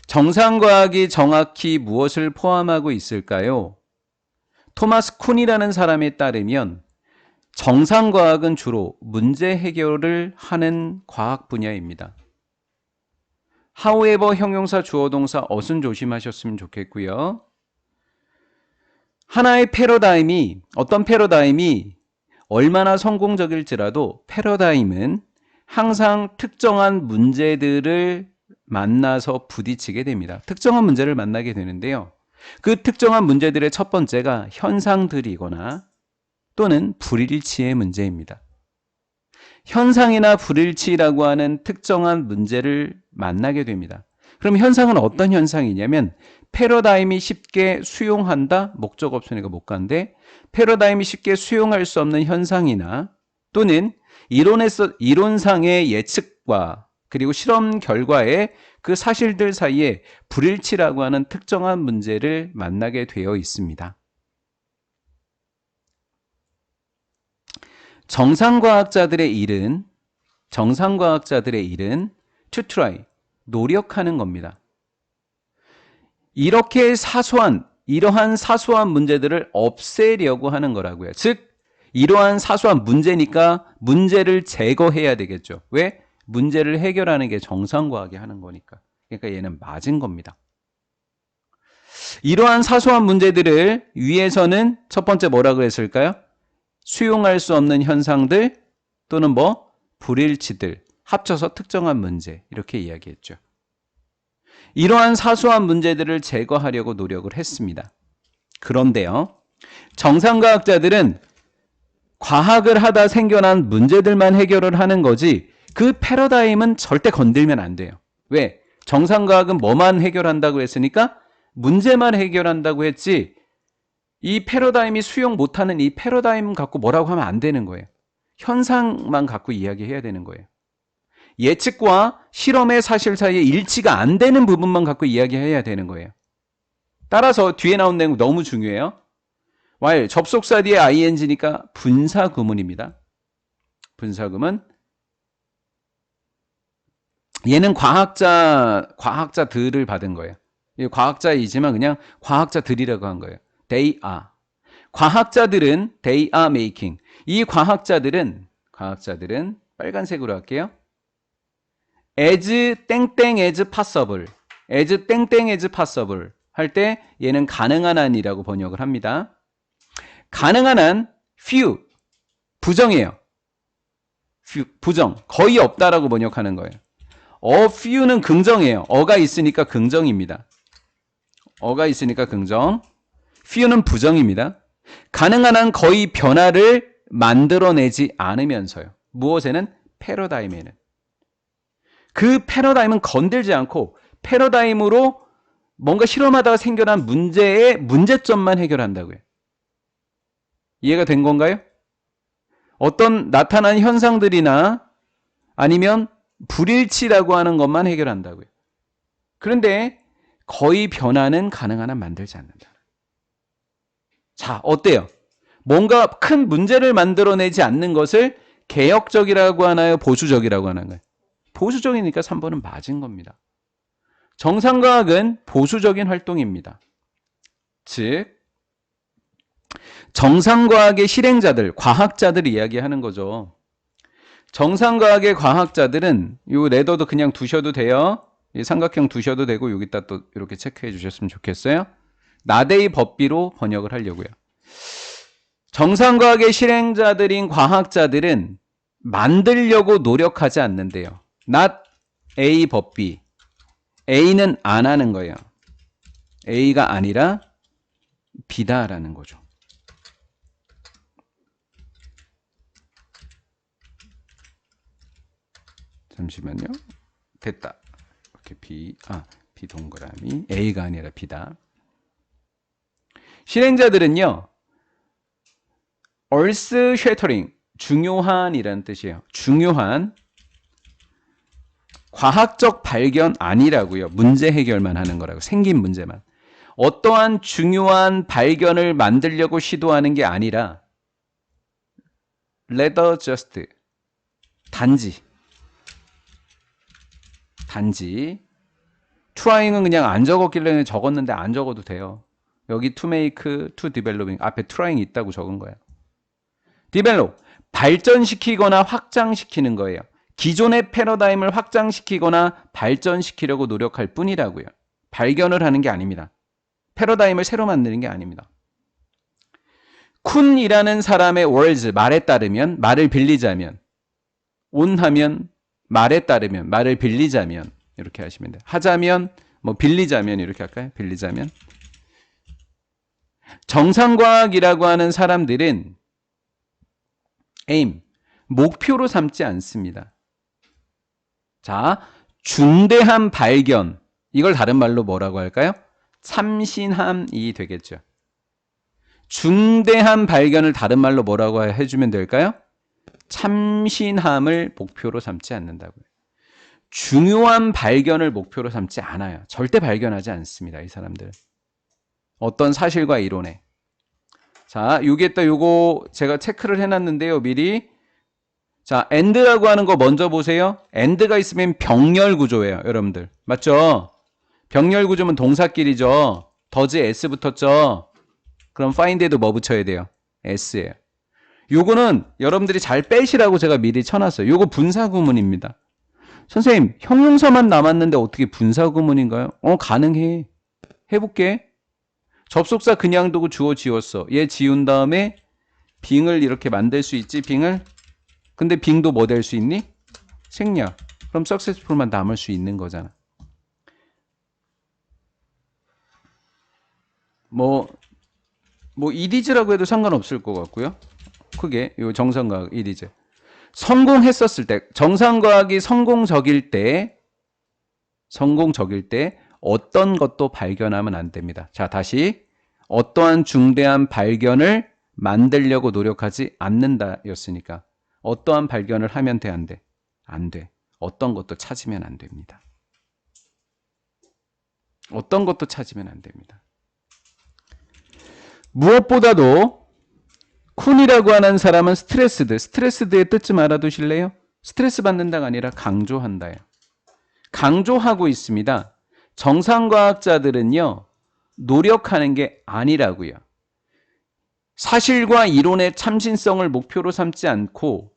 정상과학이 정확히 무엇을 포함하고 있을까요? 토마스 쿤이라는 사람에 따르면 정상과학은 주로 문제 해결을 하는 과학 분야입니다. however 형용사 주어 동사 어순 조심하셨으면 좋겠고요. 하나의 패러다임이 어떤 패러다임이 얼마나 성공적일지라도 패러다임은 항상 특정한 문제들을 만나서 부딪히게 됩니다. 특정한 문제를 만나게 되는데요. 그 특정한 문제들의 첫 번째가 현상들이거나 또는 불일치의 문제입니다. 현상이나 불일치라고 하는 특정한 문제를 만나게 됩니다. 그럼 현상은 어떤 현상이냐면 패러다임이 쉽게 수용한다? 목적 없으니까 못 간데 패러다임이 쉽게 수용할 수 없는 현상이나 또는 이론상의 예측과 그리고 실험 결과의 그 사실들 사이에 불일치라고 하는 특정한 문제를 만나게 되어 있습니다. 정상과학자들의 일은 to try, 노력하는 겁니다. 이러한 사소한 문제들을 없애려고 하는 거라고요. 즉, 이러한 사소한 문제니까 문제를 제거해야 되겠죠. 왜? 문제를 해결하는 게 정상과학이 하는 거니까. 그러니까 얘는 맞은 겁니다. 이러한 사소한 문제들을 위해서는 첫 번째 뭐라 그랬을까요? 수용할 수 없는 현상들 또는 불일치들 합쳐서 특정한 문제 이렇게 이야기했죠. 이러한 사소한 문제들을 제거하려고 노력을 했습니다. 그런데요, 정상과학자들은 과학을 하다 생겨난 문제들만 해결을 하는 거지 그 패러다임은 절대 건들면 안 돼요. 왜? 정상과학은 뭐만 해결한다고 했으니까 문제만 해결한다고 했지 이 패러다임이 수용 못하는 이 패러다임 갖고 뭐라고 하면 안 되는 거예요. 현상만 갖고 이야기해야 되는 거예요. 예측과 실험의 사실 사이에 일치가 안 되는 부분만 갖고 이야기해야 되는 거예요. 따라서 뒤에 나온 내용 너무 중요해요. while 접속사 뒤에 ing니까 분사구문입니다. 분사구문. 얘는 과학자들을 받은 거예요. 과학자이지만 그냥 과학자들이라고 한 거예요. They are. 과학자들은 they are making. 이 과학자들은 빨간색으로 할게요. as 땡땡 as possible. as 땡땡 as possible 할 때 얘는 가능한 한이라고 번역을 합니다. 가능한 한 few 부정이에요. 부정 거의 없다라고 번역하는 거예요. few는 긍정이에요. 어가 있으니까 긍정입니다. 어가 있으니까 긍정. few는 부정입니다. 가능한 한 거의 변화를 만들어내지 않으면서요. 무엇에는? 패러다임에는. 그 패러다임은 건들지 않고 패러다임으로 뭔가 실험하다가 생겨난 문제의 문제점만 해결한다고요. 이해가 된 건가요? 어떤 나타난 현상들이나 아니면 불일치라고 하는 것만 해결한다고요. 그런데 거의 변화는 가능한 한 만들지 않는다. 자, 어때요? 뭔가 큰 문제를 만들어내지 않는 것을 개혁적이라고 하나요? 보수적이라고 하나요? 보수적이니까 3번은 맞은 겁니다. 정상과학은 보수적인 활동입니다. 즉, 정상과학의 실행자들, 과학자들 이야기하는 거죠. 정상과학의 과학자들은 이 레더도 그냥 두셔도 돼요. 이 삼각형 두셔도 되고 여기다 또 이렇게 체크해 주셨으면 좋겠어요. 나데이 법비로 번역을 하려고요. 정상과학의 실행자들인 과학자들은 만들려고 노력하지 않는데요. not A 법비. A는 안 하는 거예요. A가 아니라 B다라는 거죠. 잠시만요. 됐다. 이렇게 B 동그라미. A가 아니라 B다. 실행자들은요. earth shattering, 중요한이라는 뜻이에요. 중요한 과학적 발견 아니라고요. 문제 해결만 하는 거라고. 생긴 문제만. 어떠한 중요한 발견을 만들려고 시도하는 게 아니라 rather just 단지 trying은 그냥 안 적었길래 적었는데 안 적어도 돼요. 여기 to make, to developing 앞에 trying 있다고 적은 거예요. develop, 발전시키거나 확장시키는 거예요. 기존의 패러다임을 확장시키거나 발전시키려고 노력할 뿐이라고요. 발견을 하는 게 아닙니다. 패러다임을 새로 만드는 게 아닙니다. 쿤이라는 사람의 words, 말에 따르면, 말을 빌리자면, 온하면, 말에 따르면, 말을 빌리자면, 이렇게 하시면 돼요. 하자면, 뭐 빌리자면 이렇게 할까요? 빌리자면. 정상과학이라고 하는 사람들은 aim, 목표로 삼지 않습니다. 자, 중대한 발견, 이걸 다른 말로 뭐라고 할까요? 참신함이 되겠죠. 중대한 발견을 다른 말로 뭐라고 해주면 될까요? 참신함을 목표로 삼지 않는다고요. 중요한 발견을 목표로 삼지 않아요. 절대 발견하지 않습니다. 이 사람들. 어떤 사실과 이론에. 자, 요거 제가 체크를 해놨는데요. 미리. 자, and라고 하는 거 먼저 보세요. and가 있으면 병렬 구조예요. 여러분들. 맞죠? 병렬 구조면 동사끼리죠. does s 붙었죠. 그럼 find에도 뭐 붙여야 돼요? s예요. 요거는 여러분들이 잘 빼시라고 제가 미리 쳐놨어요. 요거 분사구문입니다. 선생님, 형용사만 남았는데 어떻게 분사구문인가요? 가능해. 해볼게. 접속사 그냥 두고 주어 지웠어. 얘 지운 다음에 빙을 이렇게 만들 수 있지, 빙을? 근데 빙도 뭐 될 수 있니? 생략. 그럼 successful만 남을 수 있는 거잖아. 뭐 이디즈라고 해도 상관없을 것 같고요. 크게 요 정상과학 이디즈. 성공했었을 때, 정상과학이 성공적일 때 어떤 것도 발견하면 안 됩니다. 자, 다시 어떠한 중대한 발견을 만들려고 노력하지 않는다 였으니까 어떠한 발견을 하면 돼, 안 돼? 안 돼. 어떤 것도 찾으면 안 됩니다. 어떤 것도 찾으면 안 됩니다. 무엇보다도 쿤이라고 하는 사람은 스트레스드의 뜻 좀 알아두실래요? 스트레스 받는다가 아니라 강조한다예요. 강조하고 있습니다. 정상과학자들은요, 노력하는 게 아니라고요. 사실과 이론의 참신성을 목표로 삼지 않고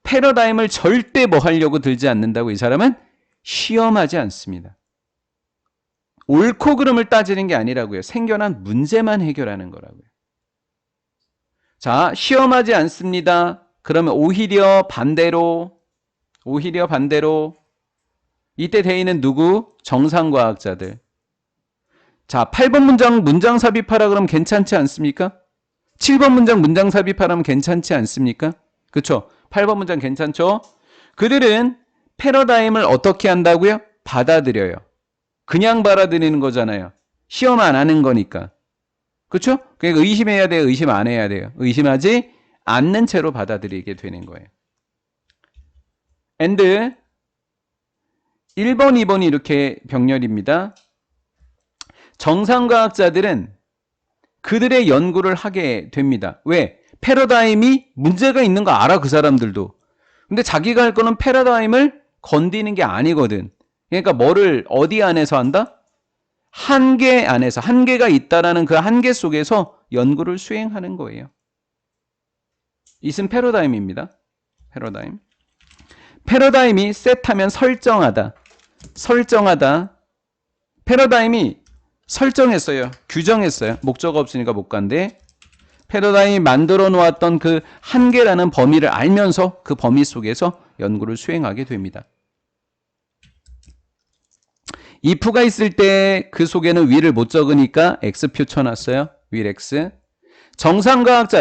패러다임을 절대 뭐 하려고 들지 않는다고 이 사람은 시험하지 않습니다. 옳고 그름을 따지는 게 아니라고요. 생겨난 문제만 해결하는 거라고요. 자, 시험하지 않습니다. 그러면 오히려 반대로 이때 대의는 누구? 정상과학자들. 자, 8번 문장 삽입하라 그러면 괜찮지 않습니까? 7번 문장 삽입하라면 괜찮지 않습니까? 그렇죠? 8번 문장 괜찮죠? 그들은 패러다임을 어떻게 한다고요? 받아들여요. 그냥 받아들이는 거잖아요. 시험 안 하는 거니까. 그렇죠? 그러니까 의심해야 돼요? 의심 안 해야 돼요? 의심하지 않는 채로 받아들이게 되는 거예요. and 1번, 2번이 이렇게 병렬입니다. 정상과학자들은 그들의 연구를 하게 됩니다. 왜? 패러다임이 문제가 있는 거 알아, 그 사람들도. 근데 자기가 할 거는 패러다임을 건드리는 게 아니거든. 그러니까 뭐를 어디 안에서 한다? 한계 안에서, 한계가 있다라는 그 한계 속에서 연구를 수행하는 거예요. 이것은 패러다임입니다. 패러다임이 셋하면 설정하다. 패러다임이 설정했어요. 규정했어요. 목적 없으니까 못 간대. 패러다임이 만들어 놓았던 그 한계라는 범위를 알면서 그 범위 속에서 연구를 수행하게 됩니다. if가 있을 때 그 속에는 will을 못 적으니까 x표 쳐놨어요. will x.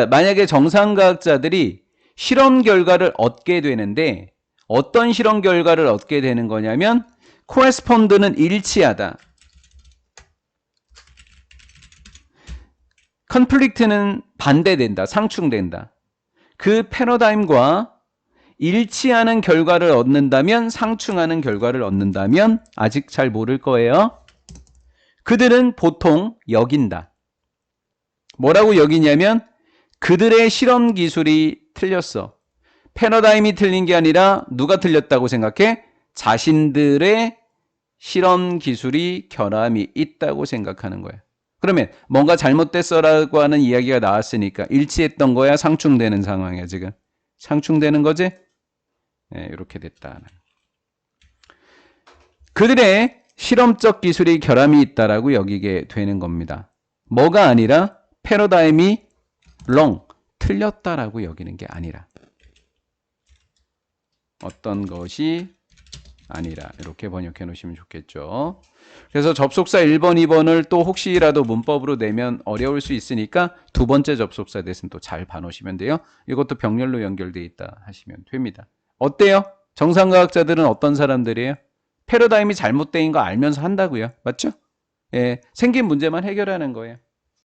만약에 정상과학자들이 실험 결과를 얻게 되는데 어떤 실험 결과를 얻게 되는 거냐면 correspond는 일치하다. conflict는 반대된다. 상충된다. 그 패러다임과 일치하는 결과를 얻는다면, 상충하는 결과를 얻는다면 아직 잘 모를 거예요. 그들은 보통 여긴다. 뭐라고 여기냐면 그들의 실험 기술이 틀렸어. 패러다임이 틀린 게 아니라 누가 틀렸다고 생각해? 자신들의 실험 기술이 결함이 있다고 생각하는 거예요. 그러면 뭔가 잘못됐어라고 하는 이야기가 나왔으니까 일치했던 거야? 상충되는 상황이야 지금? 상충되는 거지? 네, 이렇게 됐다. 그들의 실험적 기술이 결함이 있다라고 여기게 되는 겁니다. 뭐가 아니라 패러다임이 wrong, 틀렸다라고 여기는 게 아니라 어떤 것이 아니라 이렇게 번역해 놓으시면 좋겠죠. 그래서 접속사 1번, 2번을 또 혹시라도 문법으로 내면 어려울 수 있으니까 두 번째 접속사 대신 또 잘 봐놓으시면 돼요. 이것도 병렬로 연결되어 있다 하시면 됩니다. 어때요? 정상과학자들은 어떤 사람들이에요? 패러다임이 잘못된 거 알면서 한다고요. 맞죠? 예, 생긴 문제만 해결하는 거예요.